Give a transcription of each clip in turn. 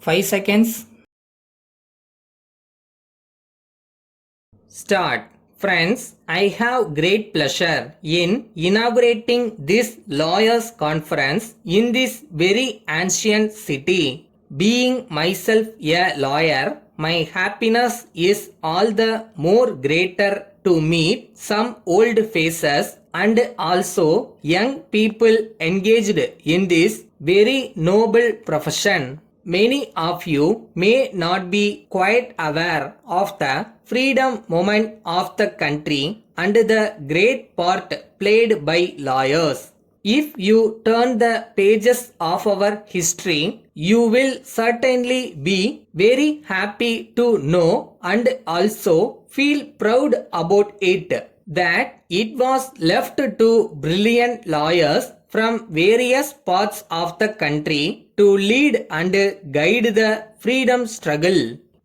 5 seconds. Start. Friends, I have great pleasure in inaugurating this lawyers conference in this very ancient city. Being myself a lawyer, my happiness is all the more greater to meet some old faces and also young people engaged in this very noble profession. Many of you may not be quite aware of the freedom movement of the country and the great part played by lawyers. If you turn the pages of our history, you will certainly be very happy to know and also feel proud about it that it was left to brilliant lawyers from various parts of the country to lead and guide the freedom struggle.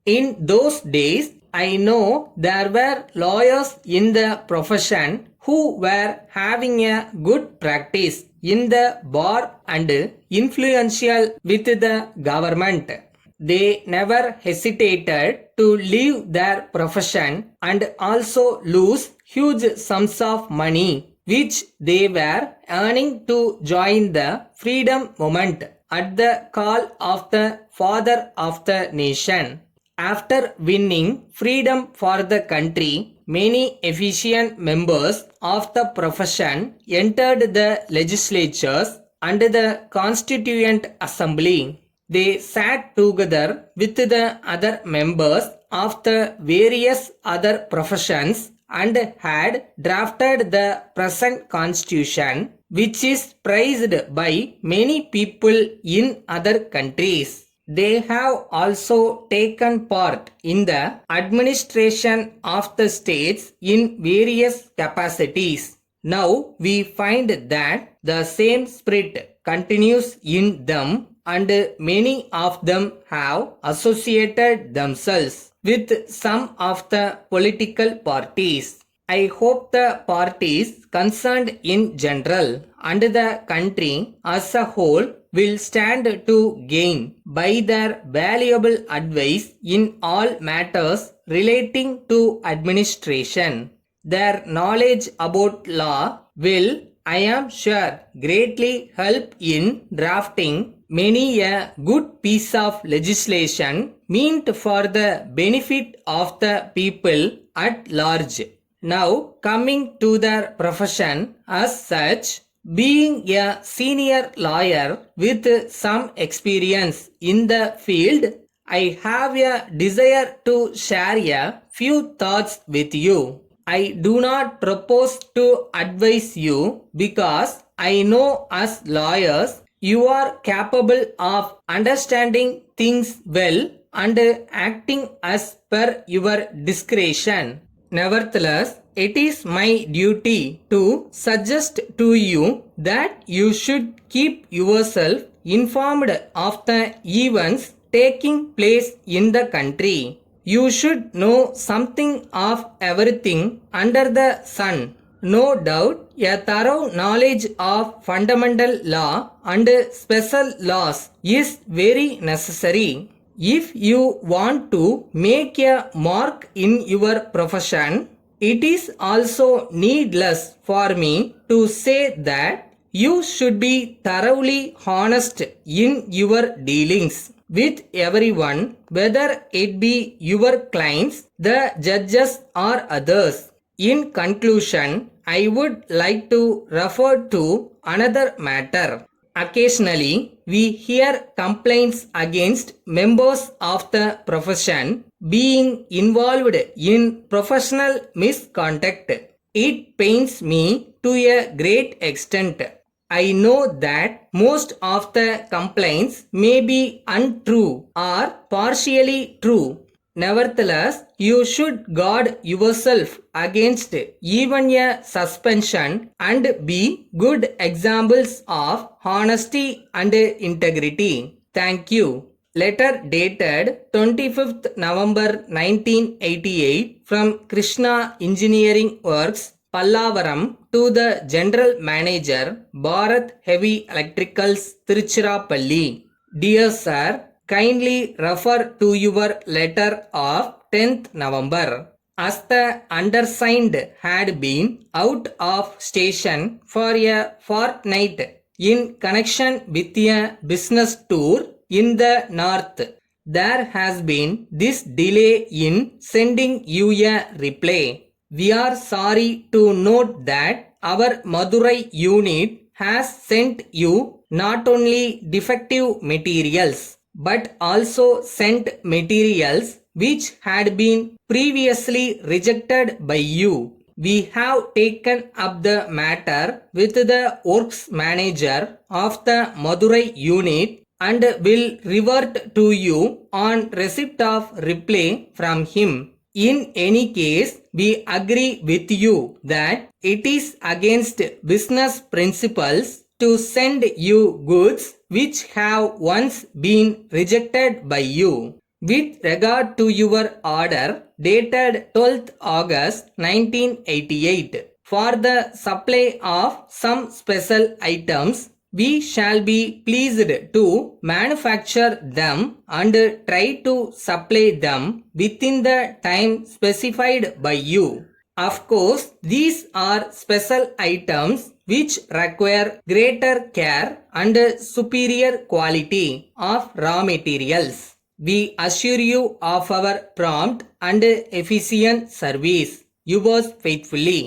In those days, I know there were lawyers in the profession who were having a good practice in the bar and influential with the government. They never hesitated to leave their profession and also lose huge sums of money which they were earning to join the freedom movement at the call of the father of the nation. After winning freedom for the country, many efficient members of the profession entered the legislatures and the Constituent Assembly. They sat together with the other members of the various other professions and had drafted the present constitution, which is praised by many people in other countries. They have also taken part in the administration of the states in various capacities. Now we find that the same spirit continues in them and many of them have associated themselves with some of the political parties. I hope the parties concerned in general and the country as a whole will stand to gain by their valuable advice in all matters relating to administration. Their knowledge about law will, I am sure, greatly help in drafting many a good piece of legislation meant for the benefit of the people at large. Now, coming to their profession as such, being a senior lawyer with some experience in the field, I have a desire to share a few thoughts with you. I do not propose to advise you because I know as lawyers you are capable of understanding things well and acting as per your discretion. Nevertheless, it is my duty to suggest to you that you should keep yourself informed of the events taking place in the country. You should know something of everything under the sun. No doubt, a thorough knowledge of fundamental law and special laws is very necessary. If you want to make a mark in your profession, it is also needless for me to say that you should be thoroughly honest in your dealings with everyone, whether it be your clients, the judges, or others. In conclusion, I would like to refer to another matter. Occasionally, we hear complaints against members of the profession being involved in professional misconduct. It pains me to a great extent. I know that most of the complaints may be untrue or partially true. Nevertheless, you should guard yourself against even a suspension and be good examples of honesty and integrity. Thank you. Letter dated 25th November 1988 from Krishna Engineering Works, Pallavaram, to the General Manager, Bharat Heavy Electricals, Tiruchirappalli. Dear Sir, Kindly refer to your letter of 10th November. As the undersigned had been out of station for a fortnight in connection with a business tour in the north, there has been this delay in sending you a reply. We are sorry to note that our Madurai unit has sent you not only defective materials but also sent materials which had been previously rejected by you. We have taken up the matter with the works manager of the Madurai unit and will revert to you on receipt of reply from him. In any case, we agree with you that it is against business principles to send you goods which have once been rejected by you. With regard to your order dated 12th August 1988 for the supply of some special items, we shall be pleased to manufacture them and try to supply them within the time specified by you. Of course, these are special items which require greater care and superior quality of raw materials. We assure you of our prompt and efficient service. Yours faithfully.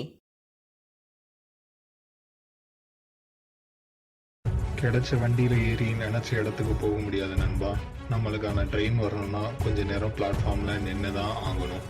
கிடைச்ச வண்டியில் ஏறி நினச்ச இடத்துக்கு போக முடியாது நண்பா. நம்மளுக்கான train வரணும்னா கொஞ்ச நேரம் பிளாட்ஃபார்மில் நின்று தான் ஆகணும்.